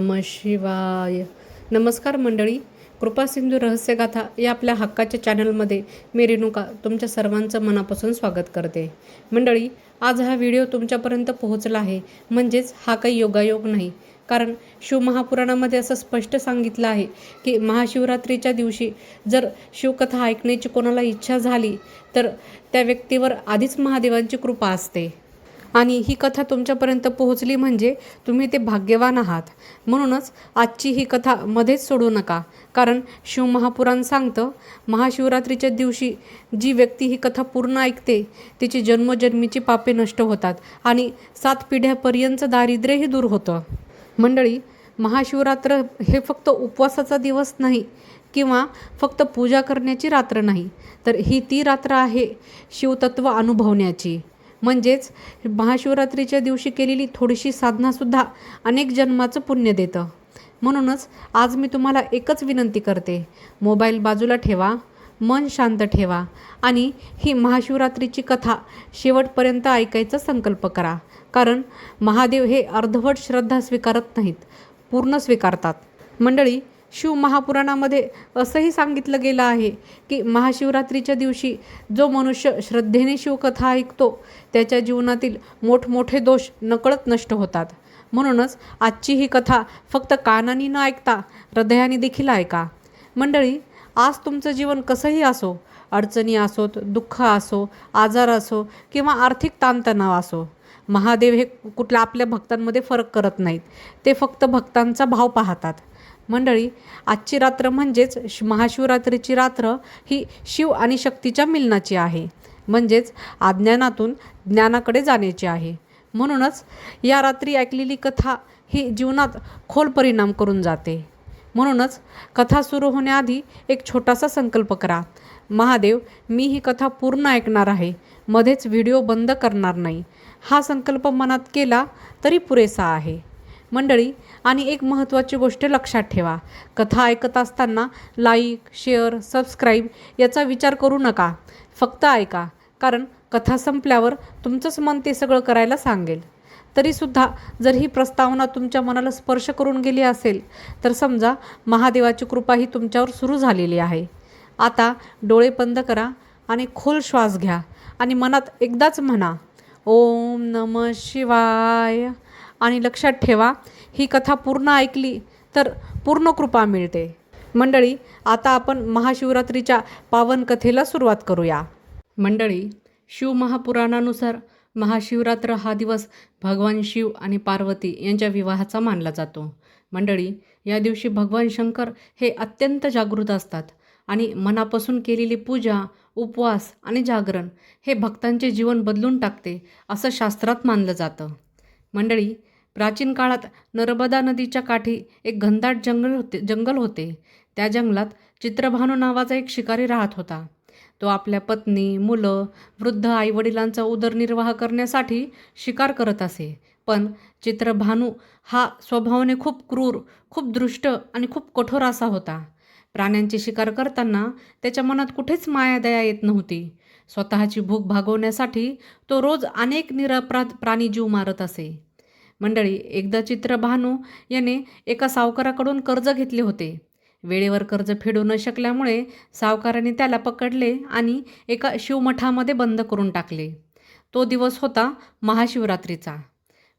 नमः शिवाय. नमस्कार मंडळी, कृपासिंधू रहस्यगाथा या आपल्या हक्काच्या चॅनलमध्ये मी रेणुका तुमच्या सर्वांचं मनापासून स्वागत करते. मंडळी, आज हा व्हिडिओ तुमच्यापर्यंत पोहोचला आहे म्हणजेच हा काही योगायोग नाही. कारण शिवमहापुराणामध्ये असं स्पष्ट सांगितलं आहे की महाशिवरात्रीच्या दिवशी जर शिवकथा ऐकण्याची कोणाला इच्छा झाली तर त्या व्यक्तीवर आधीच महादेवांची कृपा असते. आणि ही कथा तुमच्यापर्यंत पोहोचली म्हणजे तुम्ही ते भाग्यवान आहात. म्हणूनच आजची ही कथा मध्येच सोडू नका. कारण शिवमहापुराण सांगतं, महाशिवरात्रीच्या दिवशी जी व्यक्ती ही कथा पूर्ण ऐकते तिची जन्मजन्मीची पापे नष्ट होतात आणि 7 पिढ्यापर्यंत दारिद्र्यही दूर होतं. मंडळी, महाशिवरात्र हे फक्त उपवासाचा दिवस नाही किंवा फक्त पूजा करण्याची रात्र नाही, तर ही ती रात्र आहे शिवतत्व अनुभवण्याची. म्हणजेच महाशिवरात्रीच्या दिवशी केलेली थोडीशी साधनासुद्धा अनेक जन्माचं पुण्य देतं. म्हणूनच आज मी तुम्हाला एकच विनंती करते, मोबाईल बाजूला ठेवा, मन शांत ठेवा आणि ही महाशिवरात्रीची कथा शेवटपर्यंत ऐकायचा संकल्प करा. कारण महादेव हे अर्धवट श्रद्धा स्वीकारत नाहीत, पूर्ण स्वीकारतात. मंडळी, शिवमहापुराणामध्ये असंही सांगितलं गेलं आहे की महाशिवरात्रीच्या दिवशी जो मनुष्य श्रद्धेने शिवकथा ऐकतो त्याच्या जीवनातील मोठमोठे दोष नकळत नष्ट होतात. म्हणूनच आजची ही कथा फक्त कानानी न ऐकता हृदयाने देखील ऐका. मंडळी, आज तुमचं जीवन कसंही असो, अडचणी असोत, दुःख असो, आजार असो किंवा आर्थिक ताणतणाव असो, महादेव हे कुठल्या आपल्या भक्तांमध्ये फरक करत नाहीत. ते फक्त भक्तांचा भाव पाहतात. मंडळी, आजची रात्र म्हणजेच महाशिवरात्रीची रात्र ही शिव आणि शक्तीच्या मिलनाची आहे. म्हणजेच अज्ञानातून ज्ञानाकडे जाण्याची आहे. म्हणूनच या रात्री ऐकलेली कथा ही जीवनात खोल परिणाम करून जाते. म्हणूनच कथा सुरू होण्याआधी एक छोटासा संकल्प करा, महादेव, मी ही कथा पूर्ण ऐकणार आहे, मध्येच व्हिडिओ बंद करणार नाही. हा संकल्प मनात केला तरी पुरेसा आहे. मंडळी, आणि एक महत्त्वाची गोष्ट लक्षात ठेवा, कथा ऐकत असताना लाईक, शेअर, सबस्क्राईब याचा विचार करू नका. फक्त ऐका. कारण कथा संपल्यावर तुमचंच मन ते सगळं करायला सांगेल. तरीसुद्धा जर ही प्रस्तावना तुमच्या मनाला स्पर्श करून गेली असेल तर समजा महादेवाची कृपा ही तुमच्यावर सुरू झालेली आहे. आता डोळे बंद करा आणि खोल श्वास घ्या आणि मनात एकदाच म्हणा, ओम नमः शिवाय. आणि लक्षात ठेवा, ही कथा पूर्ण ऐकली तर पूर्ण कृपा मिळते. मंडळी, आता आपण महाशिवरात्रीच्या पावन कथेला सुरुवात करूया. मंडळी, शिवमहापुराणानुसार महाशिवरात्र हा दिवस भगवान शिव आणि पार्वती यांच्या विवाहाचा मानला जातो. मंडळी, या दिवशी भगवान शंकर हे अत्यंत जागृत असतात आणि मनापासून केलेली पूजा, उपवास आणि जागरण हे भक्तांचे जीवन बदलून टाकते असं शास्त्रात मानलं जातं. मंडळी, प्राचीन काळात नर्मदा नदीच्या काठी एक घनदाट जंगल होते. त्या जंगलात चित्रभानू नावाचा एक शिकारी राहत होता. तो आपल्या पत्नी, मुलं, वृद्ध आईवडिलांचा उदरनिर्वाह करण्यासाठी शिकार करत असे. पण चित्रभानू हा स्वभावाने खूप क्रूर, खूप दृष्ट आणि खूप कठोर असा होता. प्राण्यांची शिकार करताना त्याच्या मनात कुठेच मायादया येत नव्हती. स्वतःची भूक भागवण्यासाठी तो रोज अनेक निरपराध प्राणी जीव मारत असे. मंडळी, एकदा चित्रभानू याने एका सावकाराकडून कर्ज घेतले होते. वेळेवर कर्ज फेडू न शकल्यामुळे सावकाराने त्याला पकडले आणि एका शिवमठामध्ये बंद करून टाकले. तो दिवस होता महाशिवरात्रीचा.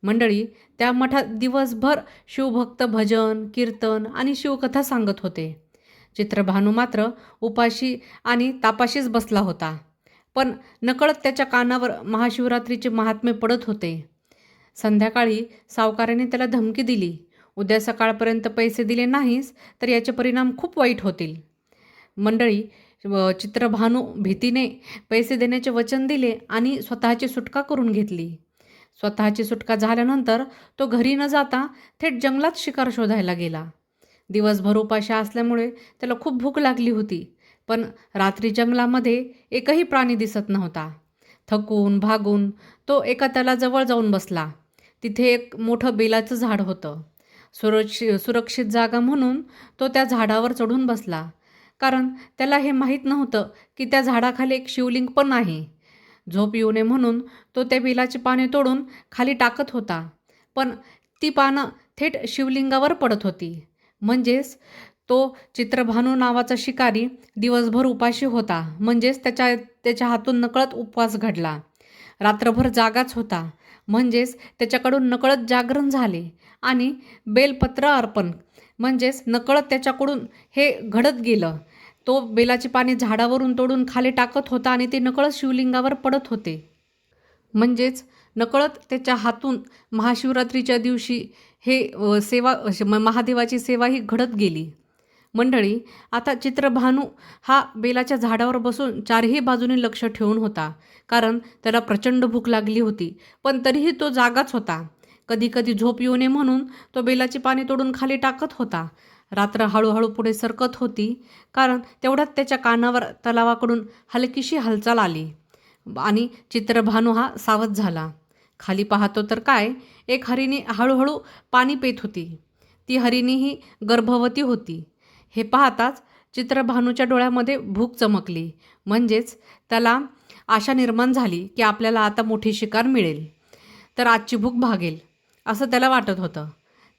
मंडळी, त्या मठात दिवसभर शिवभक्त भजन, कीर्तन आणि शिवकथा सांगत होते. चित्रभानू मात्र उपाशी आणि तापाशीच बसला होता. पण नकळत त्याच्या कानावर महाशिवरात्रीचे महात्म्य पडत होते. संध्याकाळी सावकाराने त्याला धमकी दिली, उद्या सकाळपर्यंत पैसे दिले नाहीस तर याचे परिणाम खूप वाईट होतील. मंडळी, चित्रभानू भीतीने पैसे देण्याचे वचन दिले आणि स्वतःची सुटका करून घेतली. स्वतःची सुटका झाल्यानंतर तो घरी न जाता थेट जंगलात शिकार शोधायला गेला. दिवसभर उपाशी असल्यामुळे त्याला खूप भूक लागली होती. पण रात्री जंगलामध्ये एकही प्राणी दिसत नव्हता. थकून भागून तो एका तलाजवळ जाऊन बसला. तिथे एक मोठं बेलाचं झाड होतं. सुरक्षित जागा म्हणून तो त्या झाडावर चढून बसला. कारण त्याला हे माहीत नव्हतं की त्या झाडाखाली एक शिवलिंग पण आहे. झोप येऊ नये म्हणून तो त्या बेलाची पाने तोडून खाली टाकत होता. पण ती पानं थेट शिवलिंगावर पडत होती. म्हणजेच तो चित्रभानू नावाचा शिकारी दिवसभर उपाशी होता. म्हणजेच त्याच्या हातून नकळत उपवास घडला. रात्रभर जागाच होता. म्हणजेच त्याच्याकडून नकळत जागरण झाले आणि बेलपत्र अर्पण म्हणजेच नकळत त्याच्याकडून हे घडत गेलं. तो बेलाची पाने झाडावरून तोडून खाली टाकत होता आणि ते नकळत शिवलिंगावर पडत होते. म्हणजेच नकळत त्याच्या हातून महाशिवरात्रीच्या दिवशी हे महादेवाची सेवा ही घडत गेली. मंडळी, आता चित्रभानू हा बेलाच्या झाडावर बसून चारही बाजूनी लक्ष ठेवून होता. कारण त्याला प्रचंड भूक लागली होती. पण तरीही तो जागाच होता. कधी कधी झोप येऊ नये म्हणून तो बेलाची पाने तोडून खाली टाकत होता. रात्र हळूहळू पुढे सरकत होती. कारण तेवढ्यात त्याच्या कानावर तलावाकडून हलकीशी हालचाल आली आणि चित्रभानू हा सावध झाला. खाली पाहतो तर काय, एक हरिणी हळूहळू पाणी पेत होती. ती हरिणी ही गर्भवती होती. हे पाहताच चित्रभानूच्या डोळ्यामध्ये भूक चमकली. म्हणजेच त्याला आशा निर्माण झाली की आपल्याला आता मोठी शिकार मिळेल, तर आजची भूक भागेल असं त्याला वाटत होतं.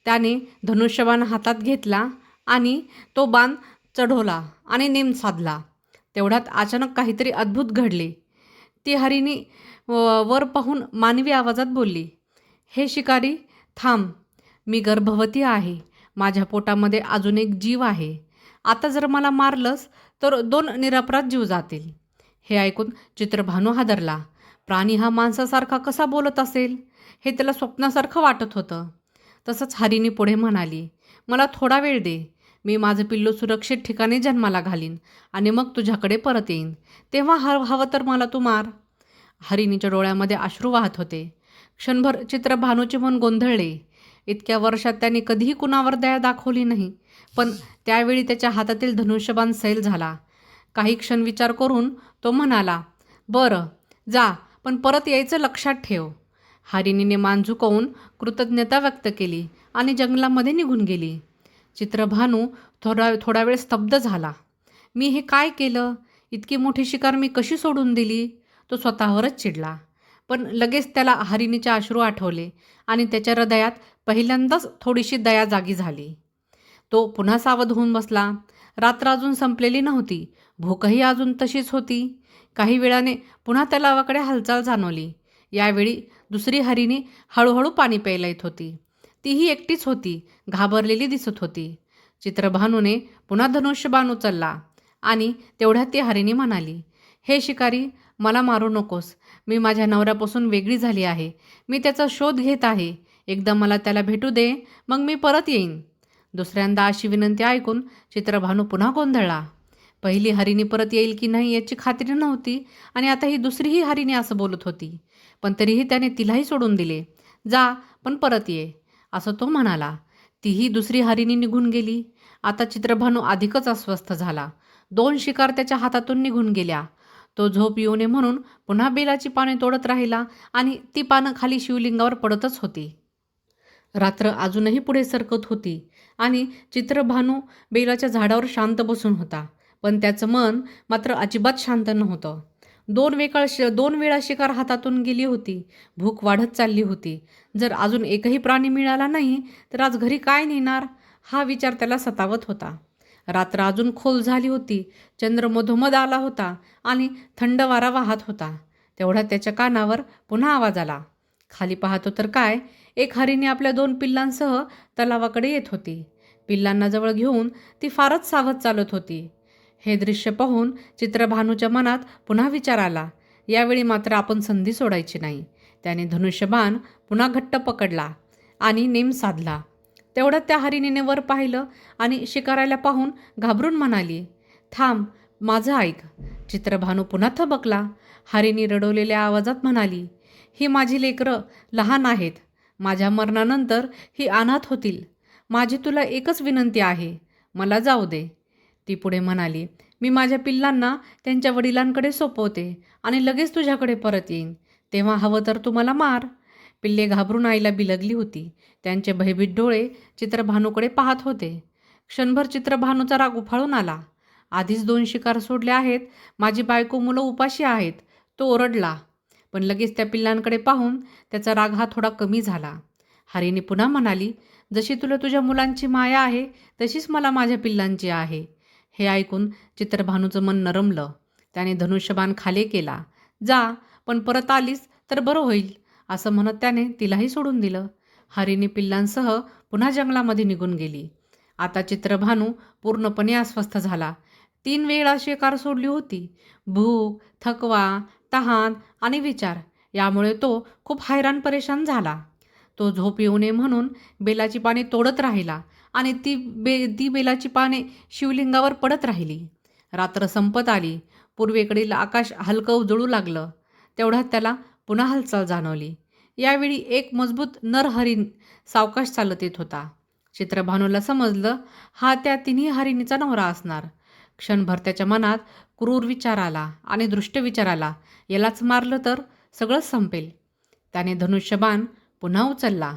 त्याने धनुष्यबाण हातात घेतला आणि तो बाण चढवला आणि नेम साधला. तेवढ्यात अचानक काहीतरी अद्भुत घडले. ती हरिणी वर पाहून मानवी आवाजात बोलली, हे शिकारी थांब, मी गर्भवती आहे. माझ्या पोटामध्ये अजून एक जीव आहे. आता जर मला मारलंस तर 2 निरपराध जीव जातील. हे ऐकून चित्रभानू हादरला. प्राणी हा माणसासारखा कसा बोलत असेल हे त्याला स्वप्नासारखं वाटत होतं. तसंच हरिणी पुढे म्हणाली, मला थोडा वेळ दे. मी माझं पिल्लू सुरक्षित ठिकाणी जन्माला घालीन आणि मग तुझ्याकडे परत येईन. तेव्हा हवं तर मला तू मार. हरिणीच्या डोळ्यामध्ये अश्रू वाहत होते. क्षणभर चित्रभानूचे मन गोंधळले. इतक्या वर्षात त्याने कधीही कुणावर दया दाखवली नाही. पण त्यावेळी त्याच्या हातातील धनुष्यबाण सैल झाला. काही क्षण विचार करून तो म्हणाला, बरं जा, पण परत यायचं लक्षात ठेव. हरिणीने मान झुकवून कृतज्ञता व्यक्त केली आणि जंगलामध्ये निघून गेली. चित्रभानू थोडा वेळ स्तब्ध झाला. मी हे काय केलं? इतकी मोठी शिकार मी कशी सोडून दिली? तो स्वतःवरच चिडला. पण लगेच त्याला हरिणीचे अश्रू आठवले आणि त्याच्या हृदयात पहिल्यांदाच थोडीशी दया जागी झाली. तो पुन्हा सावध होऊन बसला. रात्र अजून संपलेली नव्हती. भूकही अजून तशीच होती. काही वेळाने पुन्हा तलावाकडे हालचाल जाणवली. यावेळी दुसरी हरिणी हळूहळू पाणी प्यायला येत होती. तीही एकटीच होती. घाबरलेली दिसत होती. चित्रभानूने पुन्हा धनुष्यबाण उचलला आणि तेवढ्यात ती हरिणी म्हणाली, हे शिकारी, मला मारू नकोस. मी माझ्या नवऱ्यापासून वेगळी झाली आहे. मी त्याचा शोध घेत आहे. एकदा मला त्याला भेटू दे, मग मी परत येईन. दुसऱ्यांदा अशी विनंती ऐकून चित्रभानू पुन्हा गोंधळला. पहिली हरिणी परत येईल की नाही याची खात्री नव्हती आणि आता ही दुसरीही हरिणी असं बोलत होती. पण तरीही त्याने तिलाही सोडून दिले. जा, पण परत ये, असं तो म्हणाला. तीही दुसरी हरिणी निघून गेली. आता चित्रभानू अधिकच अस्वस्थ झाला. 2 शिकार त्याच्या हातातून निघून गेल्या. तो झोप येऊ नये म्हणून पुन्हा बेलाची पाने तोडत राहिला आणि ती पानं खाली शिवलिंगावर पडतच होती. रात्र अजूनही पुढे सरकत होती आणि चित्रभानू बेलाच्या झाडावर शांत बसून होता. पण त्याचं मन मात्र अजिबात शांत नव्हतं. 2 वेळा शिकार हातातून गेली होती. भूक वाढत चालली होती. जर अजून एकही प्राणी मिळाला नाही तर आज घरी काय नेणार, हा विचार त्याला सतावत होता. रात्र अजून खोल झाली होती. चंद्र मधोमध आला होता आणि थंड वारा वाहत होता. तेवढ्यात त्याच्या कानावर पुन्हा आवाज आला. खाली पाहतो तर काय, एक हरिणी आपल्या 2 पिल्लांसह तलावाकडे येत होती. पिल्लांना जवळ घेऊन ती फारच सावध चालत होती. हे दृश्य पाहून चित्रभानूच्या मनात पुन्हा विचार आला. यावेळी मात्र आपण संधी सोडायची नाही. त्याने धनुष्यबाण पुन्हा घट्ट पकडला आणि नेम साधला. तेवढ्यात त्या हरिणीने वर पाहिलं आणि शिकाराला पाहून घाबरून म्हणाली, थांब, माझं ऐक. चित्रभानू पुन्हा थबकला. हरिणी रडवलेल्या आवाजात म्हणाली, ही माझी लेकरं लहान आहेत. माझ्या मरणानंतर ही अनाथ होतील. माझी तुला एकच विनंती आहे, मला जाऊ दे. ती पुढे म्हणाली, मी माझ्या पिल्लांना त्यांच्या वडिलांकडे सोपवते आणि लगेच तुझ्याकडे परत येईन. तेव्हा हवं तर तू मला मार. पिल्ले घाबरून आईला बिलगली होती. त्यांचे भयभीत डोळे चित्रभानूकडे पाहत होते. क्षणभर चित्रभानूचा राग उफाळून आला. आधीच 2 शिकार सोडले आहेत. माझी बायको, मुलं उपाशी आहेत, तो ओरडला. पण लगेच त्या पिल्लांकडे पाहून त्याचा राग हा थोडा कमी झाला. हरिणी पुन्हा म्हणाली, जशी तुला तुझ्या मुलांची माया आहे तशीच मला माझ्या पिल्लांची आहे. हे ऐकून चित्रभानूचं मन नरमलं. त्याने धनुष्यबाण खाली केला. जा, पण परत आलीस तर बरं होईल, असं म्हणत त्याने तिलाही सोडून दिलं. हरिणी पिल्लांसह पुन्हा जंगलामध्ये निघून गेली. आता चित्रभानू पूर्णपणे अस्वस्थ झाला. 3 वेळा शिकार सोडली होती. भूक, थकवा, तहान आणि विचार यामुळे तो खूप हैराण परेशान झाला. तो झोप येऊ नये म्हणून बेलाची पाने तोडत राहिला आणि ती बेलाची पाने शिवलिंगावर पडत राहिली. रात्र संपत आली. पूर्वेकडील आकाश हलकं उजळू लागलं. तेवढ्यात त्याला पुन्हा हालचाल जाणवली. यावेळी एक मजबूत नर हरिण सावकाश चालत येत होता. चित्रभानूला समजलं हा त्या तिन्ही हरिणीचा नवरा असणार. क्षणभर त्याच्या मनात क्रूर विचार आला आणि दृष्ट विचार आला, यालाच मारलं तर सगळंच संपेल. त्याने धनुष्यबाण पुन्हा उचलला.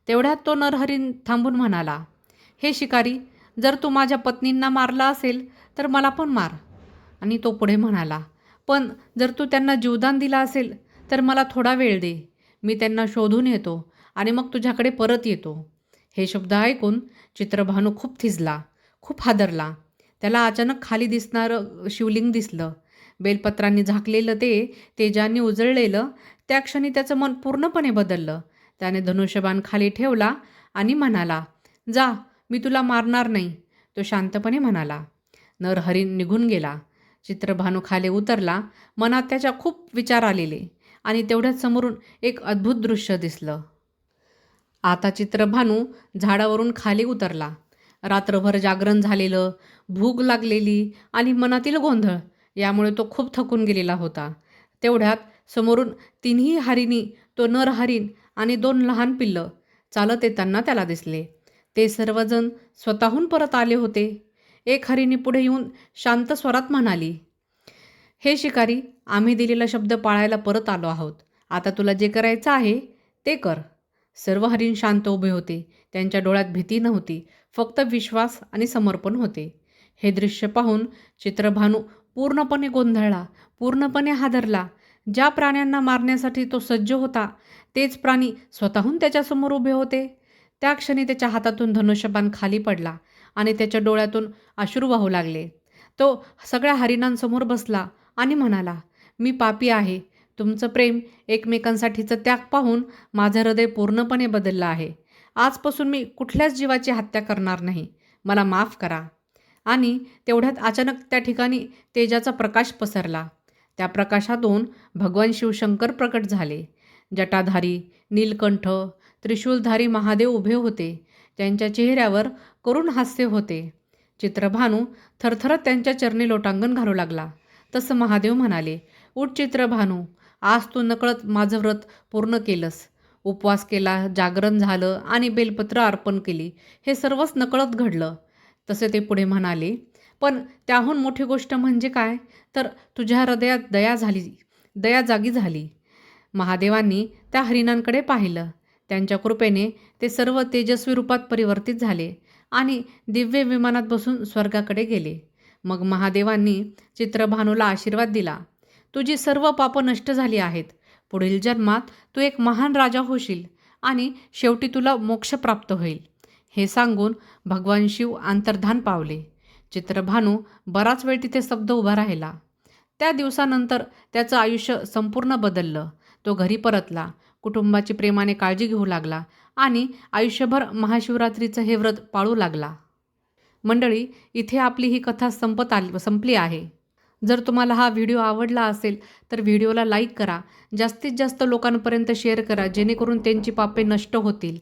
तेवढ्यात तो नरहरीण थांबून म्हणाला, हे शिकारी, जर तू माझ्या पत्नींना मारला असेल तर मला पण मार. आणि तो पुढे म्हणाला, पण जर तू त्यांना जीवदान दिला असेल तर मला थोडा वेळ दे. मी त्यांना शोधून येतो आणि मग तुझ्याकडे परत येतो. हे शब्द ऐकून चित्रभानू खूप थिजला, खूप हादरला. त्याला अचानक खाली दिसणारं शिवलिंग दिसलं. बेलपत्रांनी झाकलेलं ते तेजाने उजळलेलं. त्या क्षणी त्याचं मन पूर्णपणे बदललं. त्याने धनुष्यबाण खाली ठेवला आणि म्हणाला, जा, मी तुला मारणार नाही. तो शांतपणे म्हणाला. नरहरीण निघून गेला. चित्रभानू खाली उतरला. मनात त्याच्या खूप विचार आलेले आणि तेवढ्यात समोरून एक अद्भुत दृश्य दिसलं. आता चित्रभानू झाडावरून खाली उतरला. रात्रभर जागरण झालेलं, भूक लागलेली आणि मनातील गोंधळ यामुळे तो खूप थकून गेलेला होता. तेवढ्यात समोरून तिन्ही हरिणी, तो नर हरीण आणि 2 लहान पिल्लं चालत येताना त्याला दिसले. ते सर्वजण स्वतःहून परत आले होते. एक हरिणी पुढे येऊन शांत स्वरात म्हणाली, हे शिकारी, आम्ही दिलेला शब्द पाळायला परत आलो आहोत. आता तुला जे करायचं आहे ते कर. सर्व हरिण शांत उभे होते. त्यांच्या डोळ्यात भीती नव्हती, फक्त विश्वास आणि समर्पण होते. हे दृश्य पाहून चित्रभानू पूर्णपणे गोंधळला, पूर्णपणे हादरला. ज्या प्राण्यांना मारण्यासाठी तो सज्ज होता तेच प्राणी स्वतःहून त्याच्यासमोर उभे होते. त्या क्षणी त्याच्या हातातून धनुष्यबाण खाली पडला आणि त्याच्या डोळ्यातून अश्रू वाहू लागले. तो सगळ्या हरिणांसमोर बसला आणि म्हणाला, मी पापी आहे. तुमचं प्रेम, एकमेकांसाठीचं त्याग पाहून माझं हृदय पूर्णपणे बदललं आहे. आजपासून मी कुठल्याच जीवाची हत्या करणार नाही. मला माफ करा. आणि तेवढ्यात अचानक त्या ठिकाणी तेजाचा प्रकाश पसरला. त्या प्रकाशातून भगवान शिवशंकर प्रकट झाले. जटाधारी, नीलकंठ, त्रिशूलधारी महादेव उभे होते. त्यांच्या चेहऱ्यावर करुण हास्य होते. चित्रभानू थरथरत त्यांच्या चरणी लोटांगण घालू लागला. तसं महादेव म्हणाले, उठ चित्रभानू, आज तू नकळत माझं व्रत पूर्ण केलंस. उपवास केला, जागरण झालं आणि बेलपत्र अर्पण केली. हे सर्वच नकळत घडलं. तसे ते पुढे म्हणाले, पण त्याहून मोठी गोष्ट म्हणजे काय, तर तुझ्या हृदयात दया जागी झाली. महादेवांनी त्या हरिणांकडे पाहिलं. त्यांच्या कृपेने ते सर्व तेजस्वी रूपात परिवर्तित झाले आणि दिव्य विमानात बसून स्वर्गाकडे गेले. मग महादेवांनी चित्रभानूला आशीर्वाद दिला, तुझी सर्व पापं नष्ट झाली आहेत. पुढील जन्मात तू एक महान राजा होशील आणि शेवटी तुला मोक्ष प्राप्त होईल. हे सांगून भगवान शिव अंतर्धान पावले. चित्रभानू बराच वेळ तिथे स्तब्ध उभा राहिला. त्या दिवसानंतर त्याचं आयुष्य संपूर्ण बदललं. तो घरी परतला, कुटुंबाची प्रेमाने काळजी घेऊ लागला आणि आयुष्यभर महाशिवरात्रीचं हे व्रत पाळू लागला. मंडळी, इथे आपली ही कथा संपली आहे. जर तुम्हाला हा व्हिडिओ आवडला असेल तर व्हिडिओला लाईक करा, जास्तीत जास्त लोकांपर्यंत शेअर करा, जेणेकरून त्यांची पापे नष्ट होतील